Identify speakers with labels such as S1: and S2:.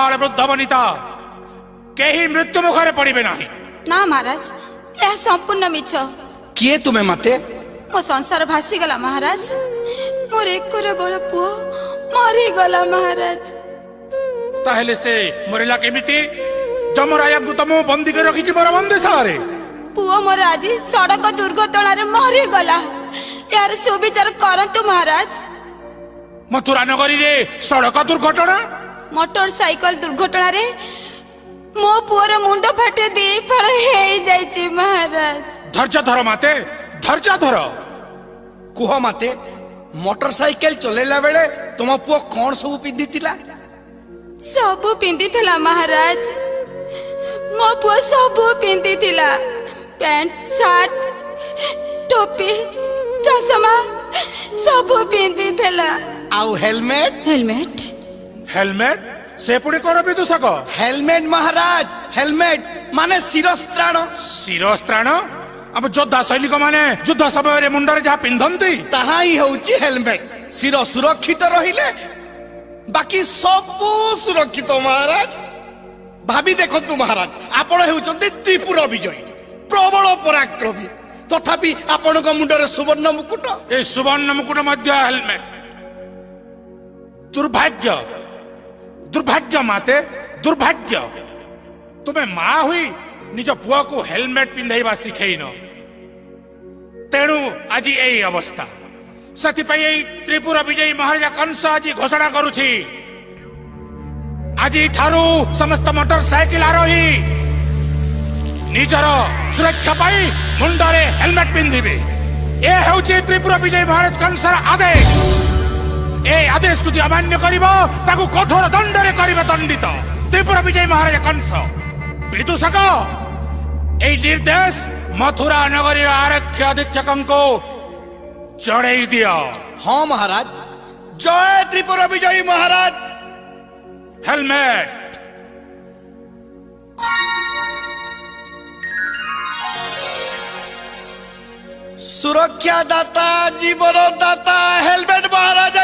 S1: आबाल वृद्ध वनिता कहीं मृत्यु मुखरे पड़े ना।
S2: ना महाराज यह संपूर्ण मिछ।
S3: किए तुम्हें मते
S2: मो संसार भासी गला महाराज। मोर एकर बड़ पुओ मरी गला महाराज।
S1: ताहेले से मरेला केमिति? जमराया को तमो बंदी कर रखी मोर बंदिशारे।
S2: पुओ मोर आज सड़क दुर्घटना रे मरी गला। यार सुविचार करंतु महाराज।
S1: मथुरा नगरी रे सड़क दुर्घटना?
S2: मोटरसाइकल दुर्घटना रे मो पुओर मुंड फाटे दी फळ हे जायछि महाराज।
S1: धैर्य धर माते, धैर्य धर।
S3: कुह मते मोटरसाइकेल चलेला बेले तुम पुओ कौन सब पिंदी थिला?
S2: सबु पिंदी थिला महाराज। मो पुओ सबु पिंदी थिला। पैंट शर्ट टोपी चश्मा सबु पिंदी थिला।
S3: आउ हेलमेट?
S2: हेलमेट
S1: हेलमेट से पुणी कौन विदूषक?
S3: हेलमेट महाराज, हेलमेट माने शिरस्त्राण।
S1: शिरस्त्राण अब योद्धा सैनिक माने युद्ध समय रे मुंडरे जहा पिंधंती
S3: ताहा ही होउची हेलमेट। शिर सुरक्षित रहिले बाकी सब सुरक्षित महाराज। भाभी देखंतु महाराज, आपण हेउचंती त्रिपुर विजयी प्रबल पराक्रमी, तथापि आपणक मुंडरे सुवर्ण मुकुट।
S1: ए सुवर्ण मुकुट मध्य हेलमेट। दुर्भाग्य, दुर्भाग्य माते, दुर्भाग्य। तुम्हें मां हुई निज पुआ को हेलमेट पिंधाइबा शिखैन। तेणु आज यही अवस्था। सतिपाई त्रिपुरा विजयी महाराजा कंस आज घोषणा करुछि, आज ठारू समस्त मोटरसाइकिल आरोही निजर सुरक्षा पाई मुंडरे हेलमेट पिंधिबे। ए हेउछि त्रिपुरा विजयी महाराज कंसर आदेश। ए आदेश को अमान्य करिबो ताकू कठोर दंडरे करिबे दंडित त्रिपुरा विजयी महाराज कंस। विदूषक ए निर्देश मथुरा नगरी आरक्ष अधीक्षक को चढ़ाई दिया।
S3: हाँ महाराज। जय त्रिपुरा विजयी महाराज।
S1: हेलमेट।
S3: सुरक्षा दाता, जीवन दाता हेलमेट महाराज